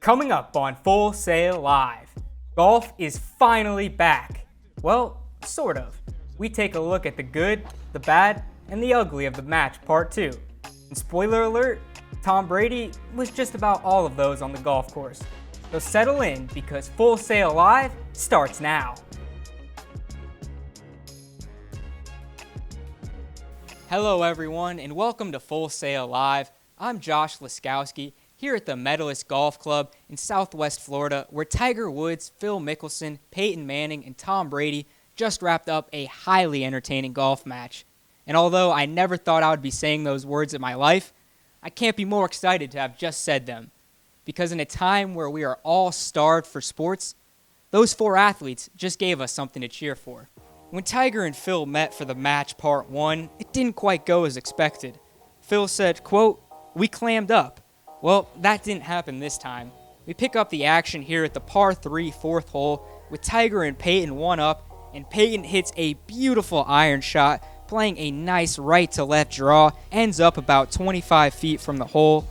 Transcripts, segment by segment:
Coming up on Full Sail Live, golf is finally back. Well, sort of. We take a look at the good, the bad, and the ugly of the match part 2. And spoiler alert, Tom Brady was just about all of those on the golf course. So settle in because Full Sail Live starts now. Hello everyone and welcome to Full Sail Live. I'm Josh Laskowski here at the Medalist Golf Club in Southwest Florida, where Tiger Woods, Phil Mickelson, Peyton Manning, and Tom Brady just wrapped up a highly entertaining golf match. And although I never thought I would be saying those words in my life, I can't be more excited to have just said them. Because in a time where we are all starved for sports, those four athletes just gave us something to cheer for. When Tiger and Phil met for the match part 1, it didn't quite go as expected. Phil said, quote, "We clammed up." Well, that didn't happen this time. We pick up the action here at the par 3 fourth hole with Tiger and Peyton one up, and Peyton hits a beautiful iron shot, playing a nice right to left draw, ends up about 25 feet from the hole.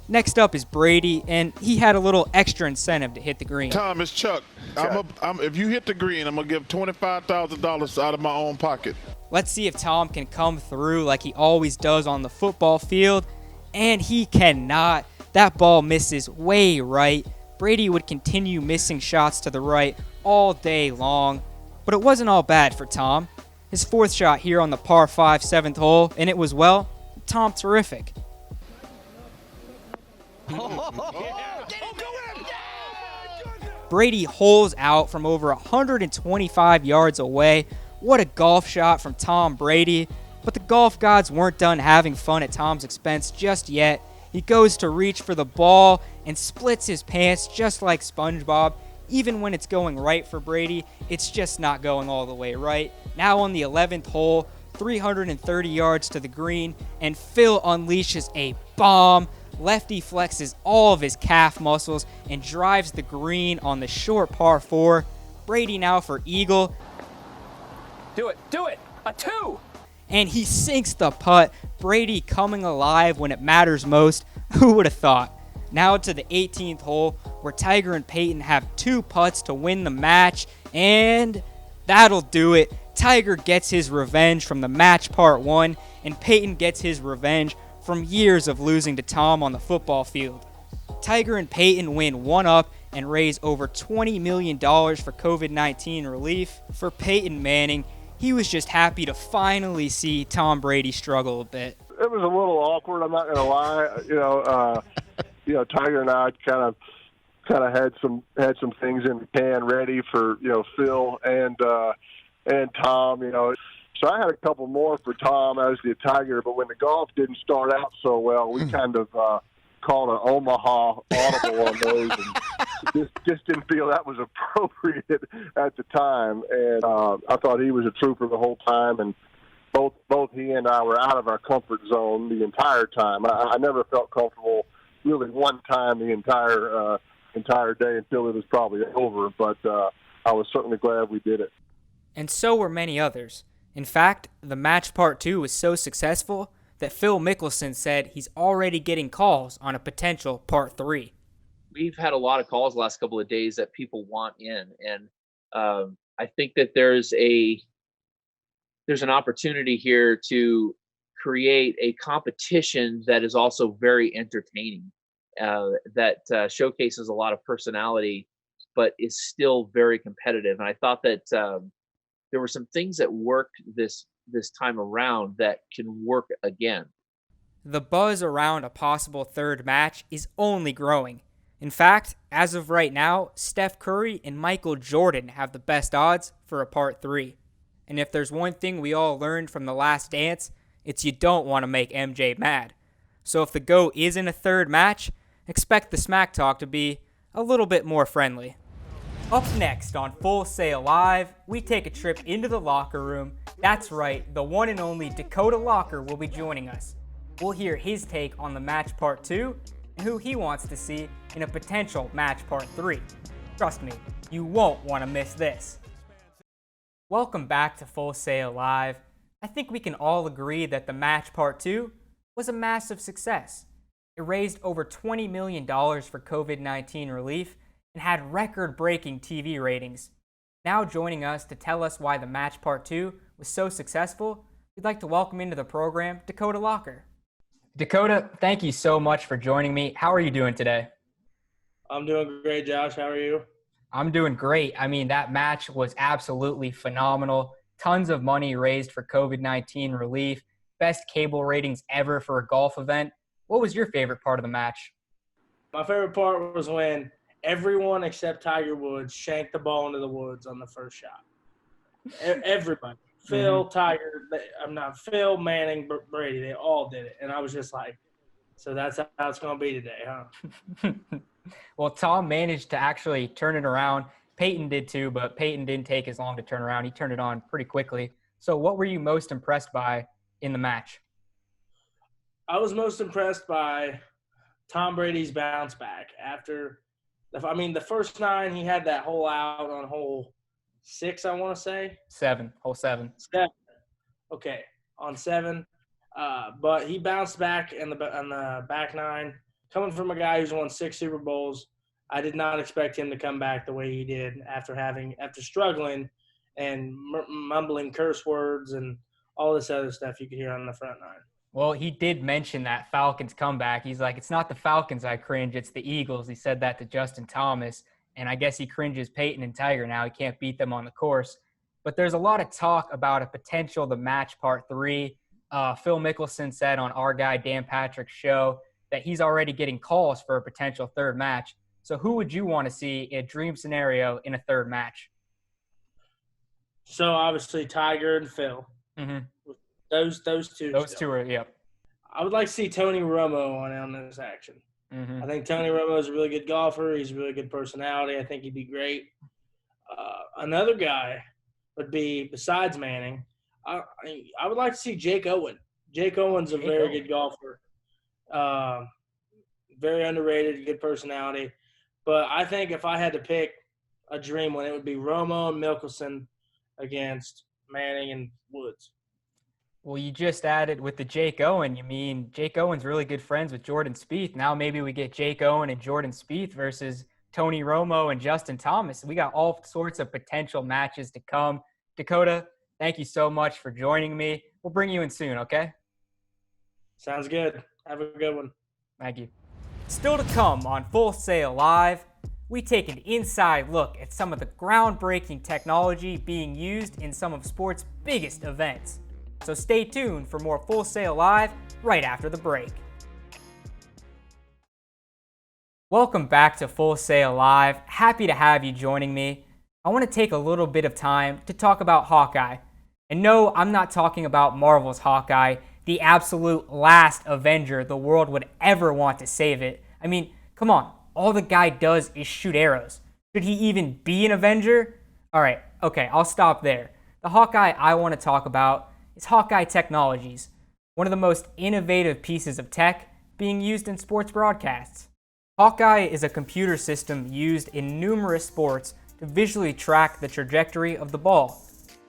Next up is Brady, and he had a little extra incentive to hit the green. Tom, it's Chuck. If you hit the green, I'm going to give $25,000 out of my own pocket. Let's see if Tom can come through like he always does on the football field, and he cannot. That ball misses way right. Brady would continue missing shots to the right all day long, but it wasn't all bad for Tom. His fourth shot here on the par 5 7th hole, and it was, well, Tom terrific. Brady holes out from over 125 yards away. What a golf shot from Tom Brady. But the golf gods weren't done having fun at Tom's expense just yet. He goes to reach for the ball and splits his pants just like SpongeBob. Even when it's going right for Brady, it's just not going all the way right. Now on the 11th hole, 330 yards to the green, and Phil unleashes a bomb. Lefty flexes all of his calf muscles and drives the green on the short par 4. Brady now for eagle. Do it, a 2! And he sinks the putt. Brady coming alive when it matters most. Who would have thought? Now to the 18th hole, where Tiger and Peyton have 2 putts to win the match, and that'll do it. Tiger gets his revenge from the match part 1, and Peyton gets his revenge from years of losing to Tom on the football field. Tiger and Peyton win one up and raise over $20 million for COVID-19 relief. For Peyton Manning, he was just happy to finally see Tom Brady struggle a bit. It was a little awkward, I'm not going to lie. Tiger and I kind of had some things in the can ready for Phil and Tom. So I had a couple more for Tom as the Tiger, but when the golf didn't start out so well, we kind of called an Omaha audible on those, and just didn't feel that was appropriate at the time. And I thought he was a trooper the whole time, and both he and I were out of our comfort zone the entire time. I never felt comfortable really one time the entire day until it was probably over, but I was certainly glad we did it. And so were many others. In fact, the match part 2 was so successful that Phil Mickelson said he's already getting calls on a potential part 3. We've had a lot of calls the last couple of days that people want in, and I think that there's an opportunity here to create a competition that is also very entertaining, that showcases a lot of personality, but is still very competitive. And I thought that there were some things that worked this time around that can work again. The buzz around a possible third match is only growing. In fact, as of right now, Steph Curry and Michael Jordan have the best odds for a part 3. And if there's one thing we all learned from The Last Dance, it's you don't want to make MJ mad. So if the GOAT is in a third match, expect the smack talk to be a little bit more friendly. Up next on Full Sail Live, we take a trip into the locker room. That's right, the one and only Dakota Locker will be joining us. We'll hear his take on the match part 2 and who he wants to see in a potential match part 3. Trust me, you won't want to miss this. Welcome back to Full Sail Live. I think we can all agree that the match part 2 was a massive success. It raised over $20 million for COVID-19 relief and had record-breaking TV ratings. Now joining us to tell us why the match part 2 was so successful, we'd like to welcome into the program Dakota Locker. Dakota, thank you so much for joining me. How are you doing today? I'm doing great, Josh. How are you? I'm doing great. I mean, that match was absolutely phenomenal. Tons of money raised for COVID-19 relief. Best cable ratings ever for a golf event. What was your favorite part of the match? My favorite part was when everyone except Tiger Woods shanked the ball into the woods on the first shot. Everybody. Phil, Tiger, Phil, Manning, Brady, they all did it. And I was just like, so that's how it's going to be today, huh? Well, Tom managed to actually turn it around. Peyton did too, but Peyton didn't take as long to turn around. He turned it on pretty quickly. So what were you most impressed by in the match? I was most impressed by Tom Brady's bounce back after the first 9, he had that hole out on hole 6, I want to say. 7, hole 7. 7. Okay, on 7. But he bounced back on the back 9. Coming from a guy who's won 6 Super Bowls, I did not expect him to come back the way he did after struggling and mumbling curse words and all this other stuff you could hear on the front 9. Well, he did mention that Falcons comeback. He's like, it's not the Falcons I cringe, it's the Eagles. He said that to Justin Thomas, and I guess he cringes Peyton and Tiger now. He can't beat them on the course. But there's a lot of talk about a potential the match part 3. Phil Mickelson said on our guy Dan Patrick's show that he's already getting calls for a potential third match. So who would you want to see in a dream scenario in a third match? So obviously Tiger and Phil. Mm-hmm. Those two. Those two are, yep. I would like to see Tony Romo on this action. Mm-hmm. I think Tony Romo is a really good golfer. He's a really good personality. I think he'd be great. Another guy would be, besides Manning, I would like to see Jake Owen. Jake Owen's a very good golfer. Very underrated, good personality. But I think if I had to pick a dream one, it would be Romo and Mickelson against Manning and Woods. Well, you just added with the Jake Owen. You mean Jake Owen's really good friends with Jordan Spieth. Now maybe we get Jake Owen and Jordan Spieth versus Tony Romo and Justin Thomas. We got all sorts of potential matches to come. Dakota, thank you so much for joining me. We'll bring you in soon, okay? Sounds good. Have a good one. Thank you. Still to come on Full Sail Live, we take an inside look at some of the groundbreaking technology being used in some of sports' biggest events. So stay tuned for more Full Sail Live right after the break. Welcome back to Full Sail Live. Happy to have you joining me. I want to take a little bit of time to talk about Hawkeye. And no, I'm not talking about Marvel's Hawkeye, the absolute last Avenger the world would ever want to save it. I mean, come on, all the guy does is shoot arrows. Should he even be an Avenger? All right, okay, I'll stop there. The Hawkeye I want to talk about is Hawkeye Technologies, one of the most innovative pieces of tech being used in sports broadcasts. Hawkeye is a computer system used in numerous sports to visually track the trajectory of the ball.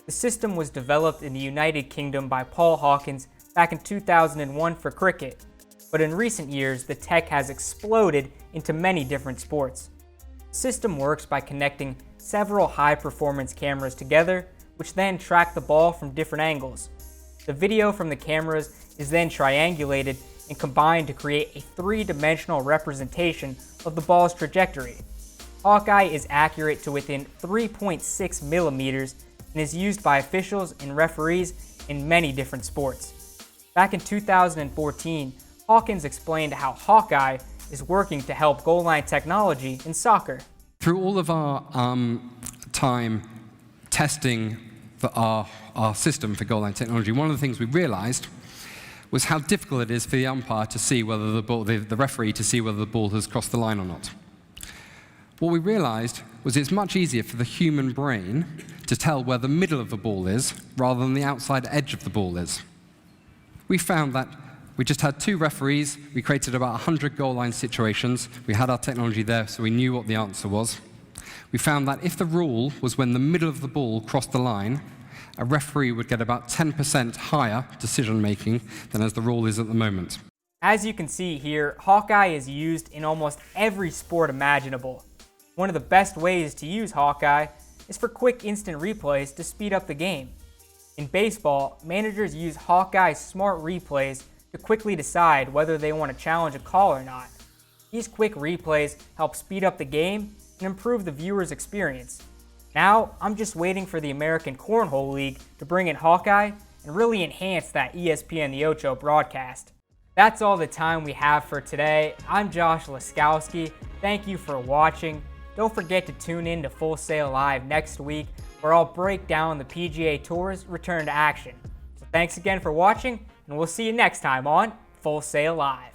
The system was developed in the United Kingdom by Paul Hawkins back in 2001 for cricket, but in recent years the tech has exploded into many different sports. The system works by connecting several high-performance cameras together, which then track the ball from different angles. The video from the cameras is then triangulated and combined to create a three-dimensional representation of the ball's trajectory. Hawkeye is accurate to within 3.6 millimeters and is used by officials and referees in many different sports. Back in 2014, Hawkins explained how Hawkeye is working to help goal line technology in soccer. Through all of our time testing our system for goal line technology, one of the things we realized was how difficult it is for the umpire to see whether the referee to see whether the ball has crossed the line or not. What we realized was it's much easier for the human brain to tell where the middle of the ball is rather than the outside edge of the ball is. We found that we just had 2 referees, we created about 100 goal line situations, we had our technology there so we knew what the answer was. We found that if the rule was when the middle of the ball crossed the line, a referee would get about 10% higher decision-making than as the rule is at the moment. As you can see here, Hawkeye is used in almost every sport imaginable. One of the best ways to use Hawkeye is for quick instant replays to speed up the game. In baseball, managers use Hawkeye's smart replays to quickly decide whether they want to challenge a call or not. These quick replays help speed up the game and improve the viewer's experience. Now, I'm just waiting for the American Cornhole League to bring in Hawkeye and really enhance that ESPN The Ocho broadcast. That's all the time we have for today. I'm Josh Laskowski. Thank you for watching. Don't forget to tune in to Full Sail Live next week, where I'll break down the PGA Tour's return to action. So thanks again for watching, and we'll see you next time on Full Sail Live.